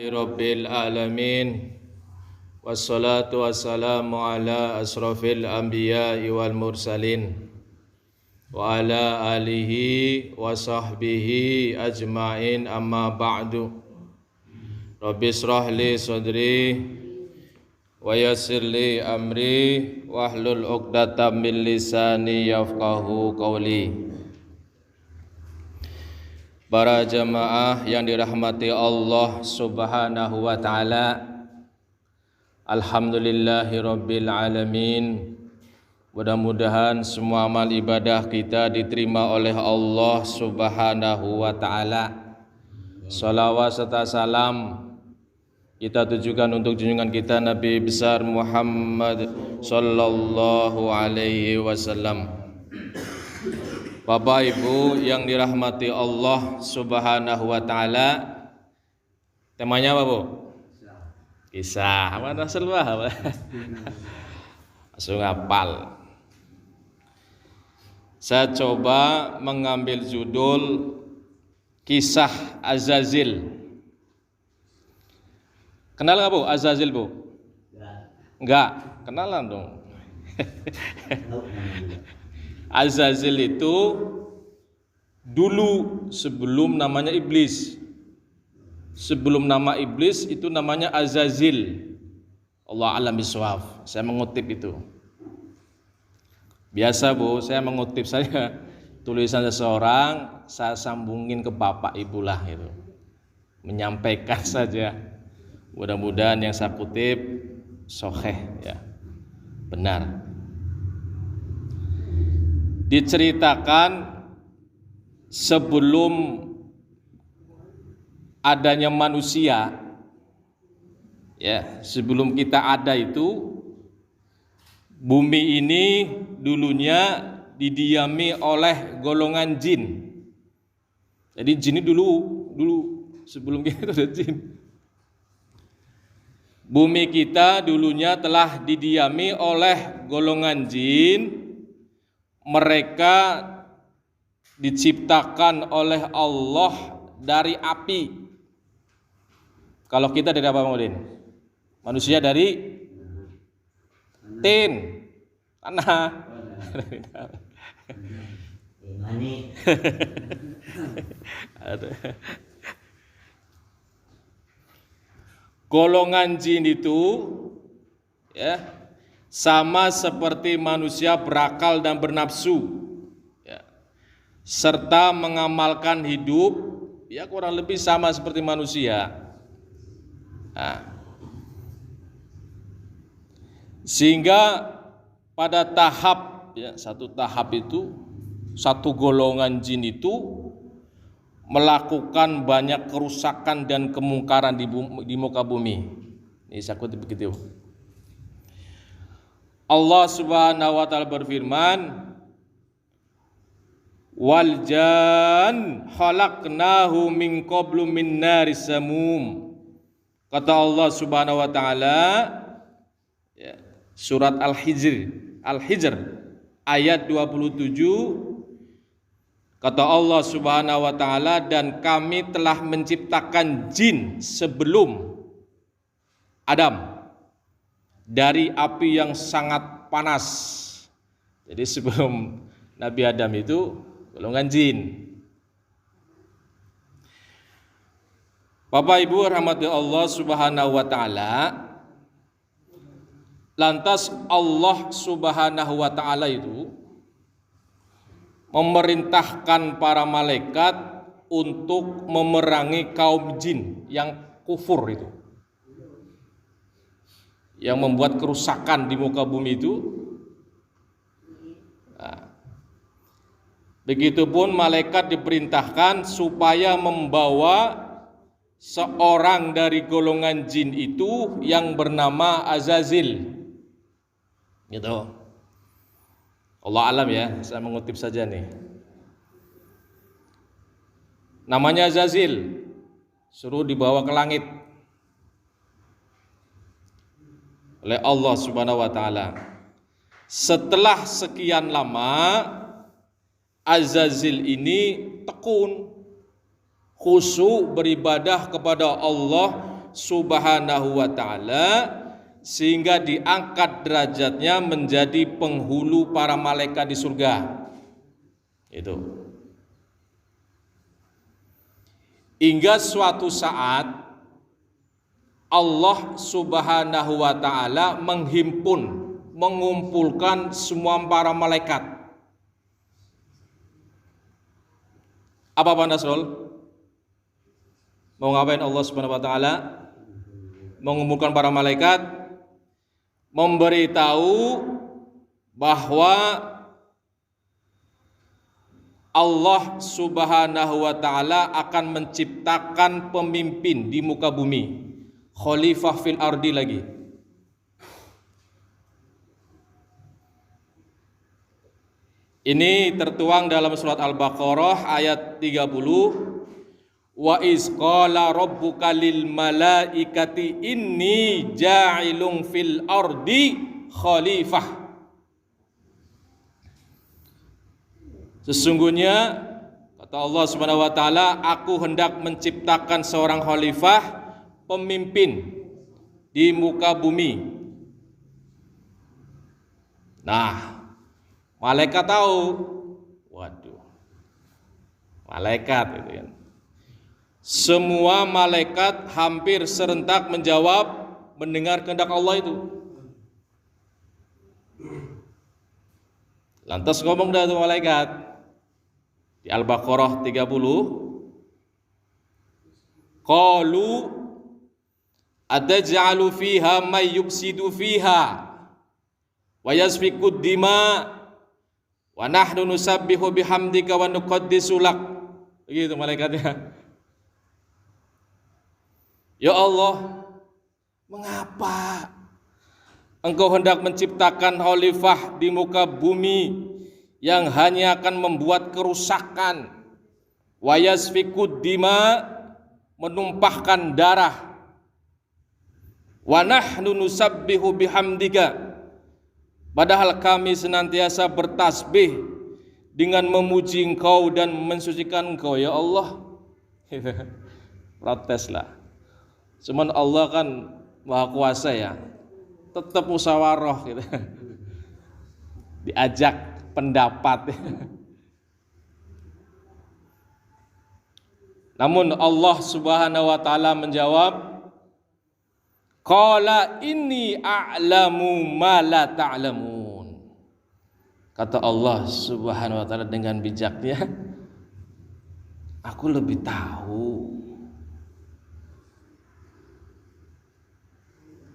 Rabbil alamin wassalatu wassalamu ala asrafil anbiya'i wal mursalin wa ala alihi wa sahbihi ajma'in amma ba'du. Rabbi israh li sadri wa yassir li amri wahlul 'uqdatam min lisani yafqahu qawli. Para jamaah yang dirahmati Allah Subhanahu wa taala, alhamdulillahirabbil alamin. Mudah-mudahan semua amal ibadah kita diterima oleh Allah Subhanahu wa taala. Salawat serta salam kita tujukan untuk junjungan kita Nabi besar Muhammad sallallahu alaihi wasallam. Bapak Ibu yang dirahmati Allah Subhanahu wa taala, temanya apa, Bu? Kisah. Mana selwah? Langsung hafal. Saya coba mengambil judul Kisah Azazil. Kenal nggak, Bu, Azazil, Bu? Enggak. Kenalan dong. Azazil itu dulu sebelum namanya iblis. Sebelum nama iblis itu namanya Azazil. Allah a'lam bishawab. Saya mengutip itu. Biasa, Bu, saya mengutip saja tulisan seseorang, saya sambungin ke bapak ibu lah itu. Menyampaikan saja. Mudah-mudahan yang saya kutip sahih ya. Benar. Diceritakan sebelum adanya manusia, ya, sebelum kita ada itu, bumi ini dulunya didiami oleh golongan jin. Jadi jin ini dulu sebelum kita itu ada jin. Bumi kita dulunya telah didiami oleh golongan jin. Mereka diciptakan oleh Allah dari api. Kalau kita dari apa, Maudin? Manusia dari tin, tanah. Golongan jin itu, ya, sama seperti manusia berakal dan bernafsu, ya, serta mengamalkan hidup, ya, kurang lebih sama seperti manusia. Nah, sehingga pada tahap, ya, satu tahap itu, satu golongan jin itu melakukan banyak kerusakan dan kemungkaran di muka bumi. Ini saya kutip begitu. Allah Subhanahu wa taala berfirman, wal jan khalaqnahu min qablu min naris samum. Kata Allah Subhanahu wa taala, ya, surat Al-Hijr ayat 27, kata Allah Subhanahu wa taala, dan kami telah menciptakan jin sebelum Adam dari api yang sangat panas. Jadi sebelum Nabi Adam itu golongan jin. Bapak Ibu rahmati Allah Subhanahu wa taala, lantas Allah Subhanahu wa taala itu memerintahkan para malaikat untuk memerangi kaum jin yang kufur itu, yang membuat kerusakan di muka bumi itu. Nah, begitupun malaikat diperintahkan supaya membawa seorang dari golongan jin itu yang bernama Azazil. Gitu. Allah alam, ya, saya mengutip saja nih. Namanya Azazil, suruh dibawa ke langit oleh Allah Subhanahu wa taala. Setelah sekian lama, Azazil ini tekun, khusyuk beribadah kepada Allah Subhanahu wa ta'ala, sehingga diangkat derajatnya menjadi penghulu para malaikat di surga. Itu. Hingga suatu saat Allah Subhanahu wa ta'ala mengumpulkan semua para malaikat. Apa Pak Nasrul? Mau ngapain Allah Subhanahu wa ta'ala? Mengumpulkan para malaikat, memberitahu bahwa Allah Subhanahu wa ta'ala akan menciptakan pemimpin di muka bumi, khalifah fil ardi lagi. Ini tertuang dalam surat Al-Baqarah ayat 30. Wa iz qala rabbuka lil malaikati inni ja'ilun fil ardi khalifah. Sesungguhnya kata Allah Subhanahu wa ta'ala, aku hendak menciptakan seorang khalifah, pemimpin di muka bumi. Nah, malaikat tahu. Waduh. Malaikat itu kan. Semua malaikat hampir serentak menjawab mendengar kehendak Allah itu. Lantas ngomong dah tuh malaikat di Al-Baqarah 30, qalu ataj'alu fiha may yufsidu fiha wa yasfiku dima wa nahnu nusabbihu bihamdika wa nuqaddisu lak. Begitu malaikatnya. Ya Allah, mengapa Engkau hendak menciptakan khalifah di muka bumi yang hanya akan membuat kerusakan, wa yasfikud dima, menumpahkan darah, wa nahnu nusabbihu bihamdika, padahal kami senantiasa bertasbih dengan memuji Engkau dan mensucikan Engkau, ya Allah. Proteslah. Cuman Allah kan Maha Kuasa ya, tetap musyawarah gitu. Diajak pendapat. Namun Allah Subhanahu wa ta'ala menjawab, qala inni a'lamu ma la ta'lamun. Kata Allah Subhanahu wa ta'ala dengan bijaknya, aku lebih tahu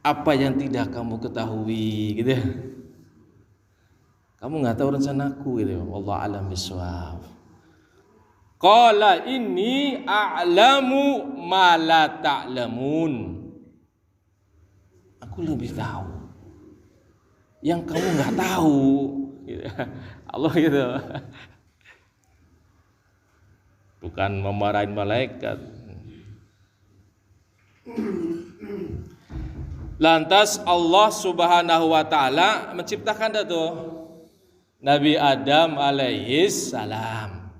apa yang tidak kamu ketahui, gitu ya. Kamu nggak tahu rencanaku, gitu. Allah alam bisawab. Qala inni a'lamu ma la ta'lamun. Aku lebih tahu yang kamu nggak tahu, gitu. Allah gitu. Bukan memarahin malaikat. Lantas Allah Subhanahu wa ta'ala menciptakan itu Nabi Adam alaihis salam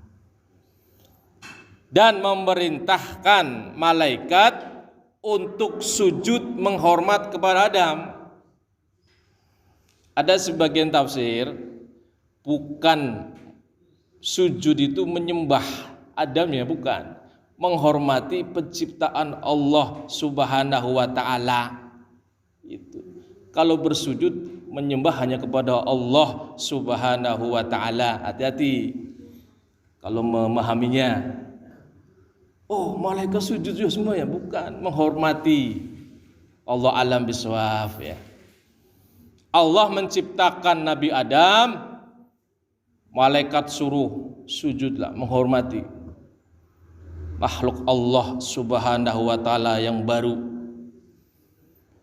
dan memerintahkan malaikat untuk sujud menghormat kepada Adam. Ada sebagian tafsir bukan sujud itu menyembah Adam ya, bukan, menghormati penciptaan Allah Subhanahu wa ta'ala. Itu. Kalau bersujud menyembah hanya kepada Allah Subhanahu wa ta'ala. Hati-hati kalau memahaminya. Oh, malaikat sujud juga semua ya, bukan, menghormati. Allah alam bisawab ya. Allah menciptakan Nabi Adam, malaikat suruh sujudlah, menghormati makhluk Allah Subhanahu wa ta'ala yang baru.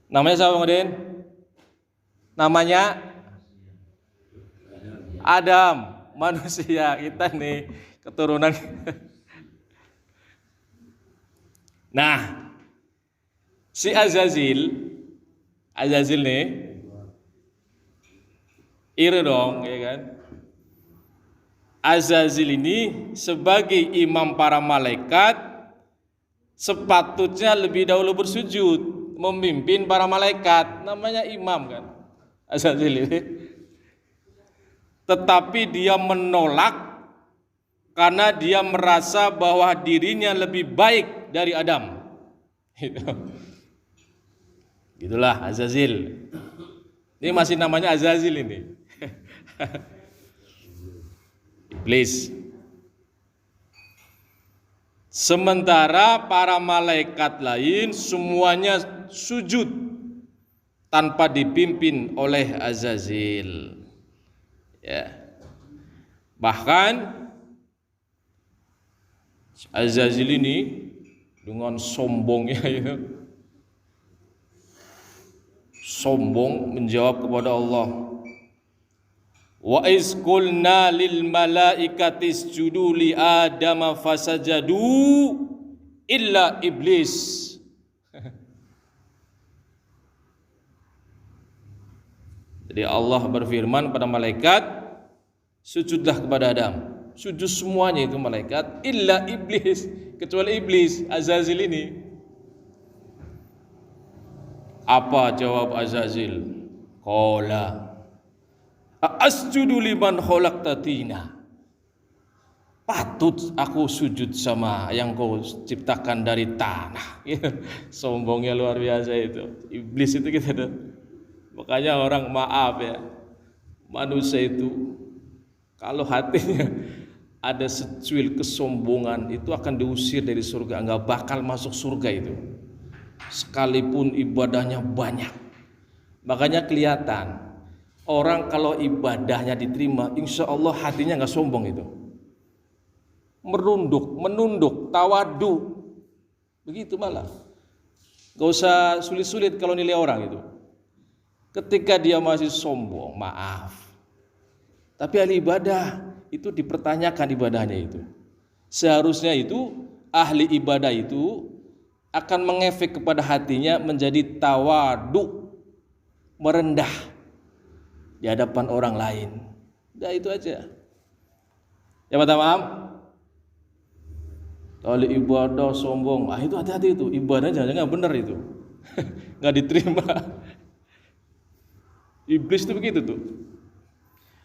Namanya siapa kemudian? Namanya Adam, manusia kita nih, keturunan. Nah, si Azazil nih, iri dong, ya kan? Azazil ini sebagai imam para malaikat sepatutnya lebih dahulu bersujud, memimpin para malaikat, namanya imam kan, Azazil ini. Tetapi dia menolak karena dia merasa bahwa dirinya lebih baik dari Adam. Itulah Azazil. Ini masih namanya Azazil ini. Iblis. Sementara para malaikat lain semuanya sujud tanpa dipimpin oleh Azazil. Ya. Bahkan Azazil ini dengan sombongnya ya, sombong menjawab kepada Allah, wa iz qulna lil malaikati isjudu li adama fasajadu illa iblis. Jadi Allah berfirman pada malaikat, sujudlah kepada Adam. Sujud semuanya itu malaikat, illa iblis, kecuali iblis, Azazil ini. Apa jawab Azazil? Qala asjudu liman khalaqta tina. Patut aku sujud sama yang kau ciptakan dari tanah. Sombongnya luar biasa itu. Iblis itu kita tuh. Makanya orang maaf ya, manusia itu kalau hatinya ada secuil kesombongan itu akan diusir dari surga, nggak bakal masuk surga itu. Sekalipun ibadahnya banyak. Makanya kelihatan orang kalau ibadahnya diterima, insya Allah hatinya nggak sombong itu. Menunduk, tawadu, begitu malah. Gak usah sulit-sulit kalau nilai orang itu. Ketika dia masih sombong, maaf. Tapi ahli ibadah itu dipertanyakan ibadahnya itu. Seharusnya itu ahli ibadah itu akan mengefek kepada hatinya menjadi tawadu, merendah di hadapan orang lain. Udah itu aja. Ya maaf. Kalau ibadah sombong, itu hati-hati itu. Ibadah jangan-jangan benar itu. Nggak diterima. Iblis itu begitu tuh.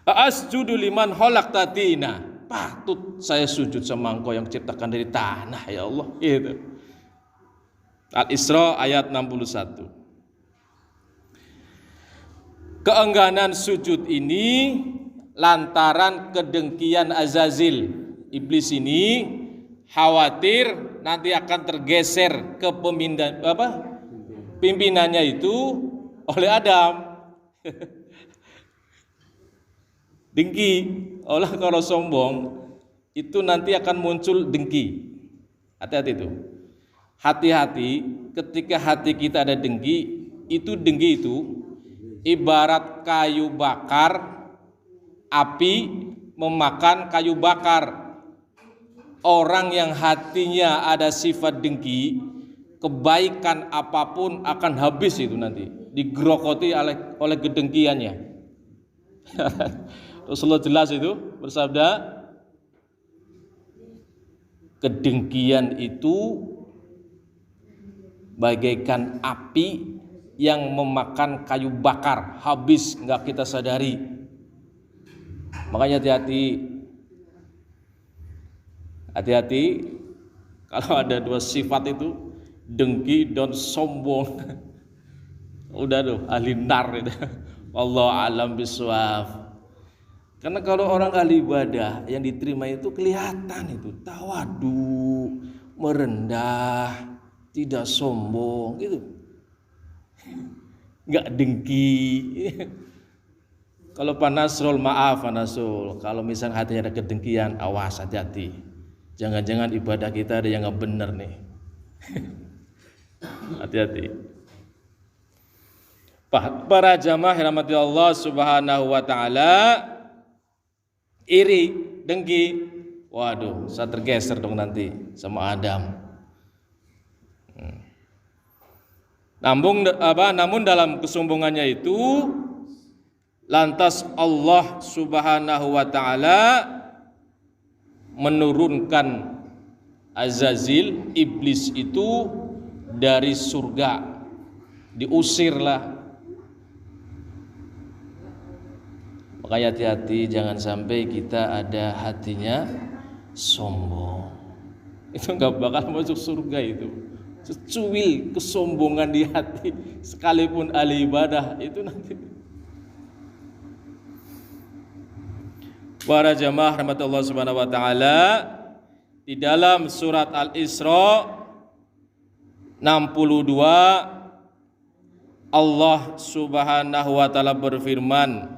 Asjudu liman khalaqta tina. Patut saya sujud sama Engkau yang ciptakan dari tanah ya Allah. Gitu. Al-Isra ayat 61. Keengganan sujud ini lantaran kedengkian Azazil. Iblis ini khawatir nanti akan tergeser ke pimpinannya itu oleh Adam. Dengki, Allah kalau sombong itu nanti akan muncul dengki. Hati-hati itu. Hati-hati ketika hati kita ada dengki itu ibarat kayu bakar, api memakan kayu bakar. Orang yang hatinya ada sifat dengki, kebaikan apapun akan habis itu nanti, digerokoti oleh kedengkiannya. Rasulullah jelas itu bersabda, kedengkian itu bagaikan api yang memakan kayu bakar, habis nggak kita sadari. Makanya hati-hati kalau ada dua sifat itu, dengki dan sombong. Udah tuh ahli nar itu. Wallahu a'lam bishawab. Karena kalau orang ahli ibadah yang diterima itu kelihatan itu tawadu, merendah, tidak sombong gitu. Enggak dengki. Kalau Pak Nasrul, maaf Pak Nasrul, kalau misalnya hatinya ada kedengkian, awas, hati-hati. Jangan-jangan ibadah kita ada yang enggak benar nih. Hati-hati. Para jamaah rahmati Allah Subhanahu wa taala, iri, dengki. Waduh, saya tergeser dong nanti sama Adam. Namun dalam kesombongannya itu lantas Allah Subhanahu wa taala menurunkan Azazil, iblis itu dari surga diusirlah. Makanya hati-hati, jangan sampai kita ada hatinya sombong. Itu nggak bakal masuk surga itu. Secuil kesombongan di hati, sekalipun ahli ibadah itu nanti. Para jamaah rahmatullah subhanahu wa ta'ala, di dalam surat Al-Isra 62 Allah subhanahu wa ta'ala berfirman,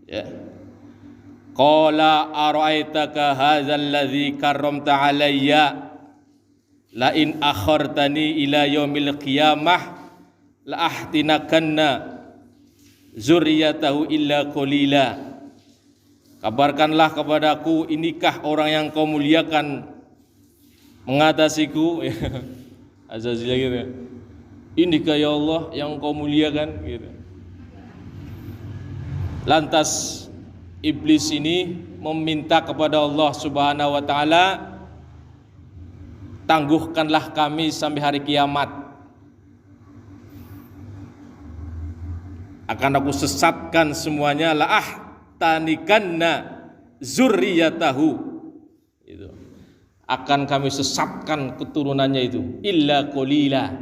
ya, qala ara'aitaka hadzal ladzi karramta alayya la in akhartani ila yaumil qiyamah la ahtinakanna zurriyatahu illa qalila. Kabarkanlah kepadaku, inikah orang yang kau muliakan mengatasiku? Azazil gitu. Inikah ya Allah yang kau muliakan gitu. Lantas iblis ini meminta kepada Allah Subhanahu wa taala, tangguhkanlah kami sampai hari kiamat. Akan aku sesatkan semuanya, tanikanna zurriyatahu, itu akan kami sesatkan keturunannya itu, illa qalila,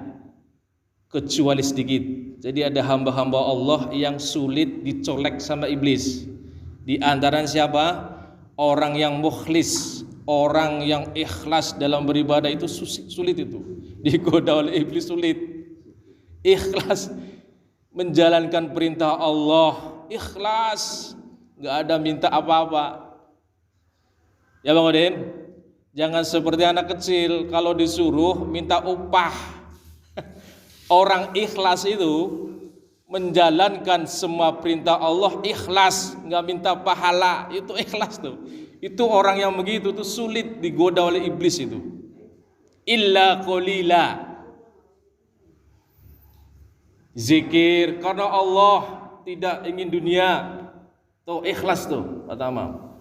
kecuali sedikit. Jadi ada hamba-hamba Allah yang sulit dicolek sama iblis. Di antara siapa? Orang yang mukhlis, orang yang ikhlas dalam beribadah itu sulit itu. Digoda oleh iblis sulit. Ikhlas menjalankan perintah Allah, ikhlas, nggak ada minta apa-apa. Ya Bang Odin, jangan seperti anak kecil kalau disuruh minta upah. Orang ikhlas itu menjalankan semua perintah Allah, ikhlas, nggak minta pahala, itu ikhlas tuh. Itu orang yang begitu tuh sulit digoda oleh iblis itu. Illa qalila. Zikir karena Allah, tidak ingin dunia. Tuh ikhlas tuh pertama.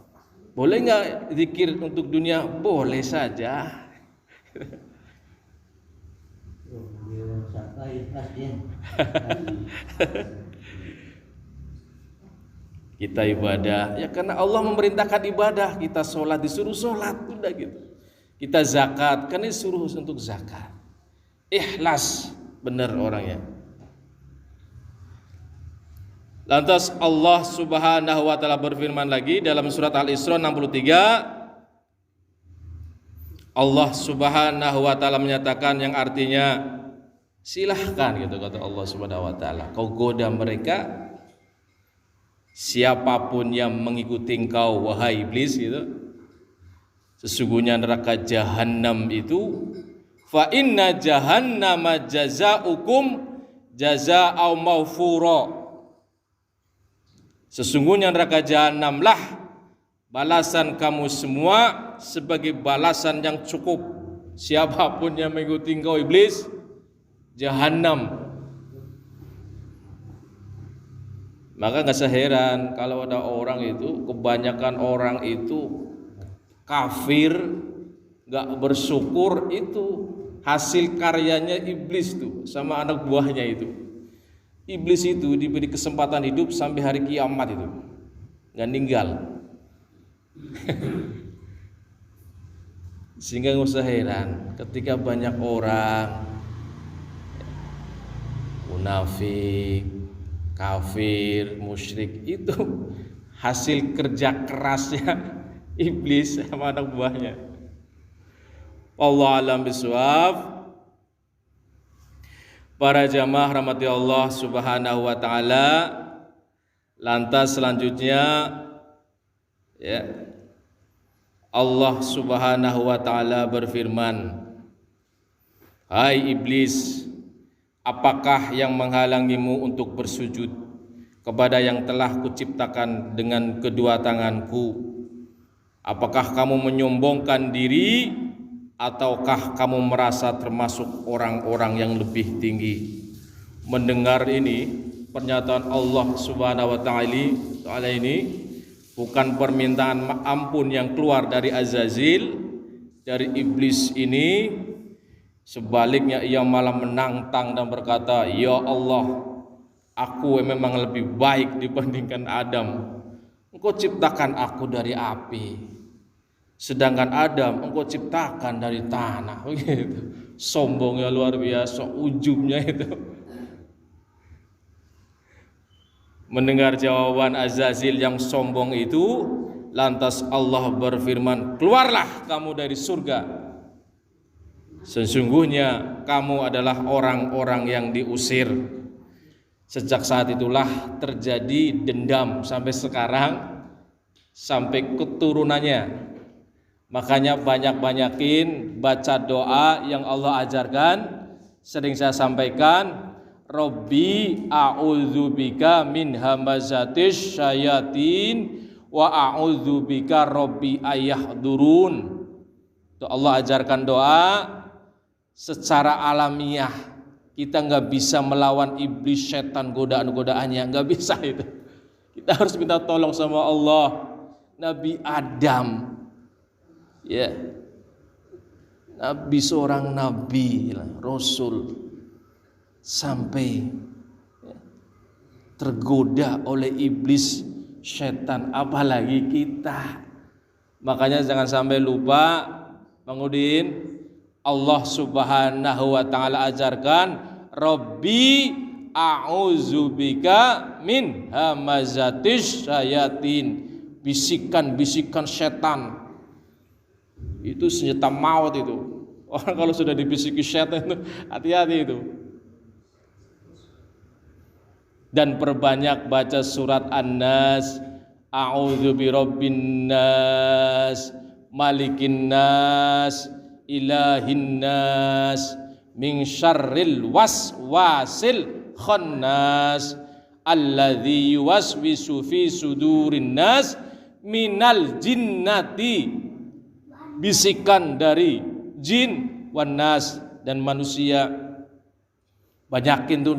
Boleh nggak zikir untuk dunia? Boleh saja. Kita ibadah ya karena Allah memerintahkan ibadah. Kita sholat disuruh sholat, udah gitu. Kita zakat kan disuruh untuk zakat. Ikhlas benar orangnya. Lantas Allah Subhanahu wa taala berfirman lagi dalam surat Al-Isra 63. Allah Subhanahu wa taala menyatakan yang artinya silahkan gitu kata Allah Subhanahu wa taala, kau goda mereka, siapapun yang mengikuti engkau wahai iblis gitu. Sesungguhnya neraka jahanam itu, fa inna jahannama jazaukum jazaa'u mawfura. Sesungguhnya neraka jahanamlah balasan kamu semua sebagai balasan yang cukup. Siapapun yang mengikuti engkau iblis, jahanam. Maka gak seheran kalau ada orang itu, kebanyakan orang itu kafir, gak bersyukur, itu hasil karyanya iblis tuh sama anak buahnya itu. Iblis itu diberi kesempatan hidup sampai hari kiamat itu, gak ninggal. Sehingga gak usah heran ketika banyak orang munafik, kafir, musyrik, itu hasil kerja kerasnya iblis sama anak buahnya. Wallahu a'lam bishawab. Para jamaah rahmati Allah Subhanahu wa taala, lantas selanjutnya ya, Allah Subhanahu wa taala berfirman, hai iblis, apakah yang menghalangimu untuk bersujud kepada yang telah kuciptakan dengan kedua tanganku? Apakah kamu menyombongkan diri, ataukah kamu merasa termasuk orang-orang yang lebih tinggi? Mendengar ini, pernyataan Allah Subhanahu wa taala ini bukan permintaan ampun yang keluar dari Azazil, dari iblis ini. Sebaliknya ia malah menantang dan berkata, ya Allah, aku memang lebih baik dibandingkan Adam. Engkau ciptakan aku dari api, sedangkan Adam engkau ciptakan dari tanah. Begitu. Sombongnya luar biasa, ujubnya itu. Mendengar jawaban Azazil yang sombong itu, lantas Allah berfirman, keluarlah kamu dari surga. Sesungguhnya kamu adalah orang-orang yang diusir. Sejak saat itulah terjadi dendam sampai sekarang, sampai keturunannya. Makanya banyak-banyakin baca doa yang Allah ajarkan. Sering saya sampaikan, Rabbi a'udzubika min hamazatis syayatin wa a'udzubika Rabbi ayahdurun. Itu Allah ajarkan doa secara alamiah. Kita nggak bisa melawan iblis, setan, godaan-godaannya, nggak bisa itu. Kita harus minta tolong sama Allah. Nabi Adam, ya, Nabi, seorang nabi, rasul, sampai tergoda oleh iblis, setan, apalagi kita. Makanya jangan sampai lupa, Bang Udin, Allah Subhanahu wa taala ajarkan, Rabbi a'udzubika min hamazatis syayatin. Bisikan-bisikan setan itu senjata maut itu. Orang kalau sudah dibisiki setan itu hati-hati itu. Dan perbanyak baca surat An-Nas, a'udzu birabbin nas, malikin nas, ilahin nas, min syarril waswasil khannas, alladzi yuwaswisu fi sudurin nas minal jinnati. Bisikan dari jin wan nas dan manusia. Banyakin tuh